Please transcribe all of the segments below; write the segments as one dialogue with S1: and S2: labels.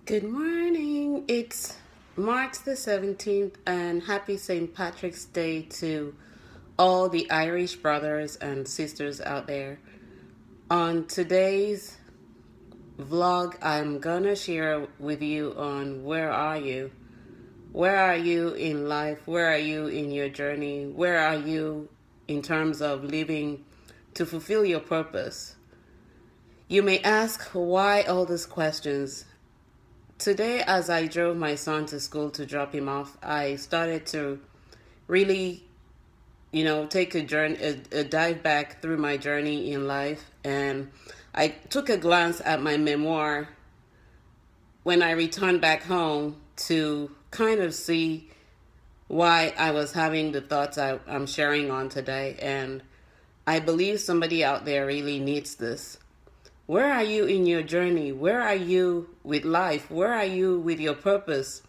S1: Good morning. It's March the 17th, and happy St. Patrick's Day to all the Irish brothers and sisters out there. On today's vlog, I'm gonna share with you on where are you? Where are you in life? Where are you in your journey? Where are you in terms of living to fulfill your purpose? You may ask, why all these questions? Today, as I drove my son to school to drop him off, I started to really, take a dive back through my journey in life. And I took a glance at my memoir when I returned back home to kind of see why I was having the thoughts I'm sharing on today. And I believe somebody out there really needs this. Where are you in your journey? Where are you with life? Where are you with your purpose?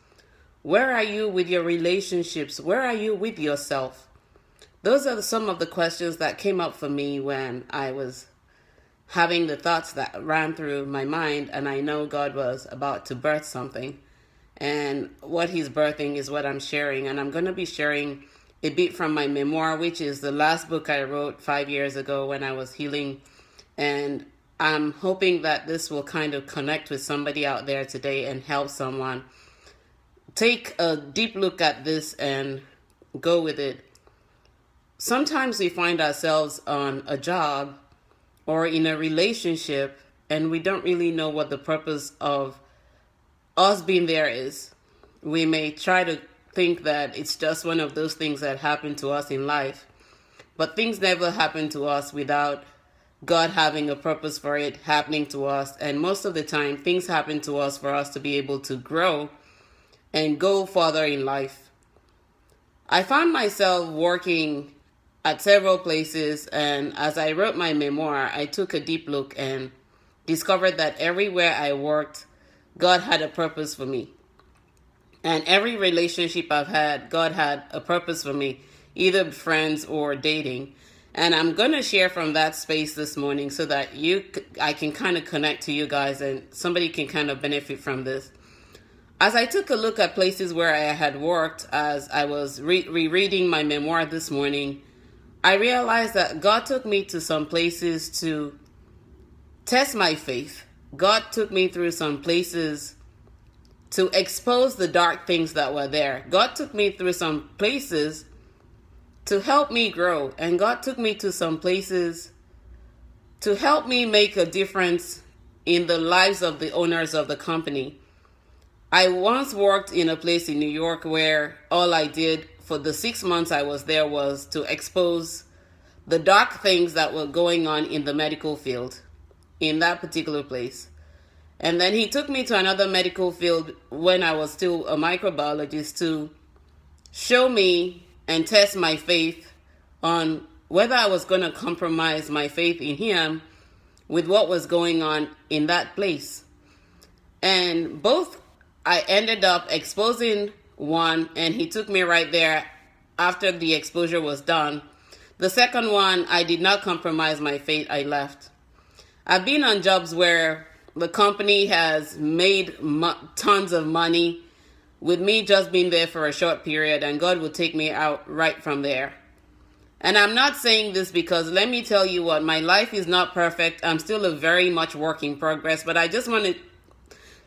S1: Where are you with your relationships? Where are you with yourself? Those are some of the questions that came up for me when I was having the thoughts that ran through my mind, and I know God was about to birth something. And what he's birthing is what I'm sharing. And I'm going to be sharing a bit from my memoir, which is the last book I wrote 5 years ago when I was healing. And I'm hoping that this will kind of connect with somebody out there today and help someone take a deep look at this and go with it. Sometimes we find ourselves on a job or in a relationship and we don't really know what the purpose of us being there is. We may try to think that it's just one of those things that happen to us in life, but things never happen to us without God having a purpose for it happening to us. And most of the time, things happen to us for us to be able to grow and go further in life. I found myself working at several places, and as I wrote my memoir, I took a deep look and discovered that everywhere I worked, God had a purpose for me. And every relationship I've had, God had a purpose for me, either friends or dating. And I'm going to share from that space this morning so that I can kind of connect to you guys and somebody can kind of benefit from this. As I took a look at places where I had worked as I was rereading my memoir this morning, I realized that God took me to some places to test my faith. God took me through some places to expose the dark things that were there. God took me through some places to help me grow. And God took me to some places to help me make a difference in the lives of the owners of the company. I once worked in a place in New York where all I did for the 6 months I was there was to expose the dark things that were going on in the medical field in that particular place. And then he took me to another medical field when I was still a microbiologist to show me and test my faith on whether I was going to compromise my faith in him with what was going on in that place. And both I ended up exposing one, and he took me right there after the exposure was done. The second one, I did not compromise my faith. I left. I've been on jobs where the company has made tons of money with me just being there for a short period, and God will take me out right from there. And I'm not saying this because, let me tell you what, my life is not perfect. I'm still a very much work in progress, but I just want to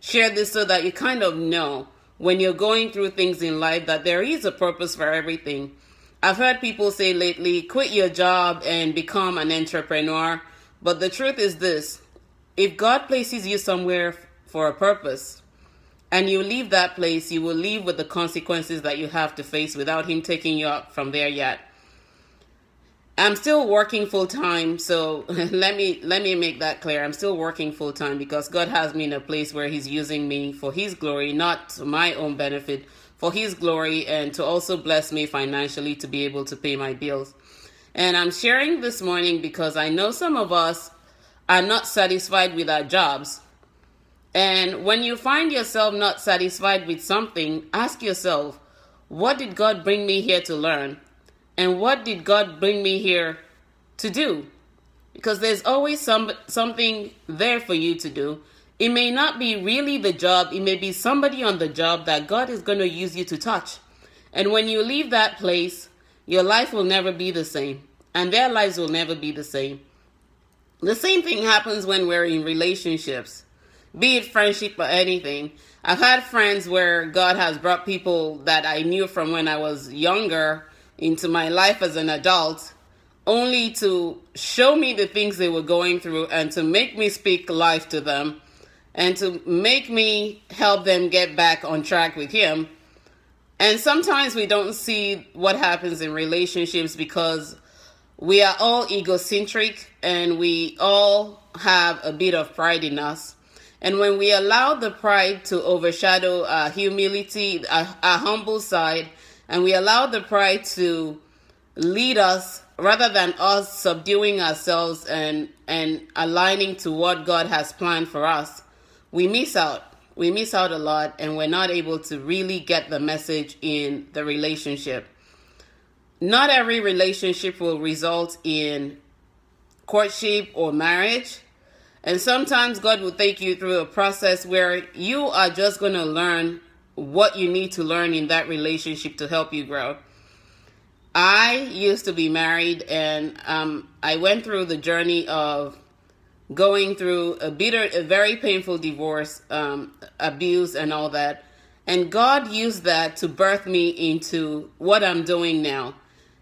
S1: share this so that you kind of know when you're going through things in life that there is a purpose for everything. I've heard people say lately, quit your job and become an entrepreneur. But the truth is this: if God places you somewhere for a purpose, and you leave that place, you will leave with the consequences that you have to face without him taking you up from there yet. I'm still working full time, so let me make that clear. I'm still working full time because God has me in a place where he's using me for his glory, not to my own benefit, for his glory, and to also bless me financially to be able to pay my bills. And I'm sharing this morning because I know some of us are not satisfied with our jobs. And when you find yourself not satisfied with something, ask yourself, what did God bring me here to learn? And what did God bring me here to do? Because there's always something there for you to do. It may not be really the job. It may be somebody on the job that God is going to use you to touch. And when you leave that place, your life will never be the same. And their lives will never be the same. The same thing happens when we're in relationships, be it friendship or anything. I've had friends where God has brought people that I knew from when I was younger into my life as an adult, only to show me the things they were going through and to make me speak life to them and to make me help them get back on track with Him. And sometimes we don't see what happens in relationships because we are all egocentric and we all have a bit of pride in us. And when we allow the pride to overshadow our humility, our humble side, and we allow the pride to lead us rather than us subduing ourselves and aligning to what God has planned for us, we miss out. We miss out a lot, and we're not able to really get the message in the relationship. Not every relationship will result in courtship or marriage. And sometimes God will take you through a process where you are just going to learn what you need to learn in that relationship to help you grow. I used to be married, and I went through the journey of going through a very painful divorce, abuse and all that. And God used that to birth me into what I'm doing now.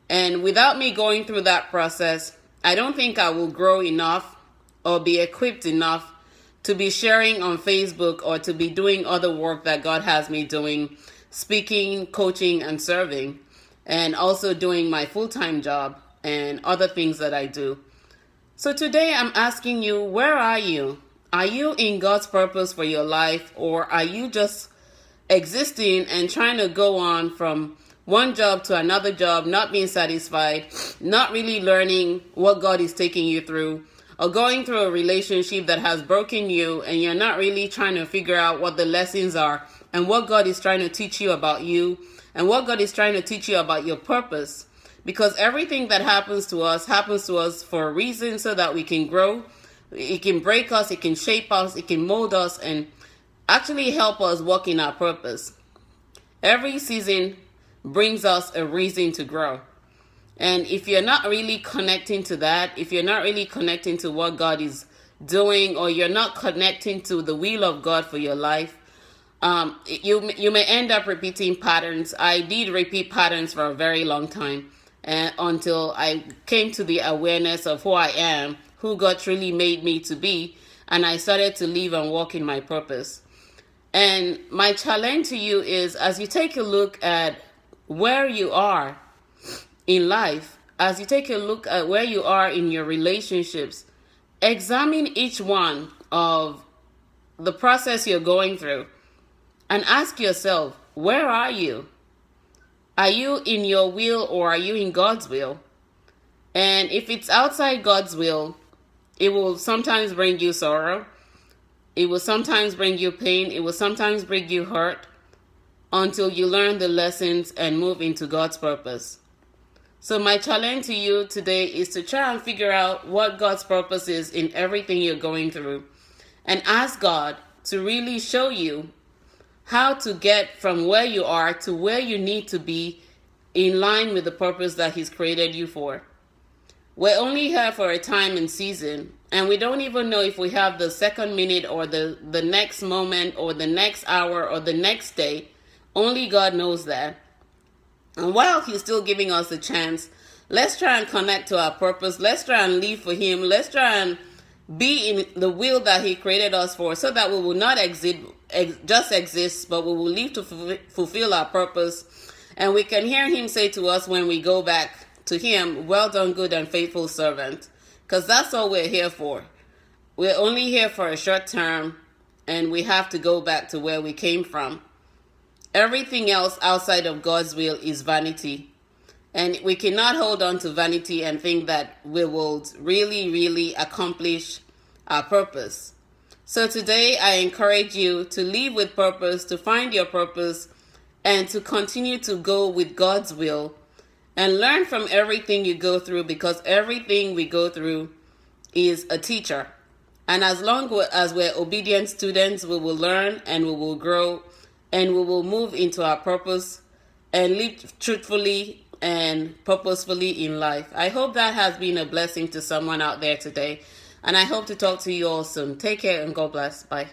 S1: And without me going through that process, I don't think I will grow enough or be equipped enough to be sharing on Facebook or to be doing other work that God has me doing, speaking, coaching, and serving, and also doing my full-time job and other things that I do. So today I'm asking you, where are you? Are you in God's purpose for your life, or are you just existing and trying to go on from one job to another job, not being satisfied, not really learning what God is taking you through, or going through a relationship that has broken you and you're not really trying to figure out what the lessons are and what God is trying to teach you about you and what God is trying to teach you about your purpose? Because everything that happens to us for a reason, so that we can grow. It can break us, it can shape us, it can mold us, and actually help us walk in our purpose. Every season brings us a reason to grow. And if you're not really connecting to that, if you're not really connecting to what God is doing, or you're not connecting to the will of God for your life, you may end up repeating patterns. I did repeat patterns for a very long time, and until I came to the awareness of who I am, who God truly made me to be, and I started to live and walk in my purpose. And my challenge to you is, as you take a look at where you are in life, as you take a look at where you are in your relationships, examine each one of the process you're going through and ask yourself, where are you? Are you in your will, or are you in God's will? And if it's outside God's will, it will sometimes bring you sorrow. It will sometimes bring you pain. It will sometimes bring you hurt until you learn the lessons and move into God's purpose. So my challenge to you today is to try and figure out what God's purpose is in everything you're going through, and ask God to really show you how to get from where you are to where you need to be in line with the purpose that He's created you for. We're only here for a time and season, and we don't even know if we have the second minute or the next moment or the next hour or the next day. Only God knows that. And while He's still giving us a chance, let's try and connect to our purpose. Let's try and live for Him. Let's try and be in the will that He created us for, so that we will not just exist, but we will live to fulfill our purpose. And we can hear Him say to us when we go back to Him, well done, good and faithful servant. Because that's all we're here for. We're only here for a short term, and we have to go back to where we came from. Everything else outside of God's will is vanity. And we cannot hold on to vanity and think that we will really, really accomplish our purpose. So today I encourage you to live with purpose, to find your purpose, and to continue to go with God's will and learn from everything you go through, because everything we go through is a teacher. And as long as we're obedient students, we will learn and we will grow and we will move into our purpose and live truthfully and purposefully in life. I hope that has been a blessing to someone out there today. And I hope to talk to you all soon. Take care and God bless. Bye.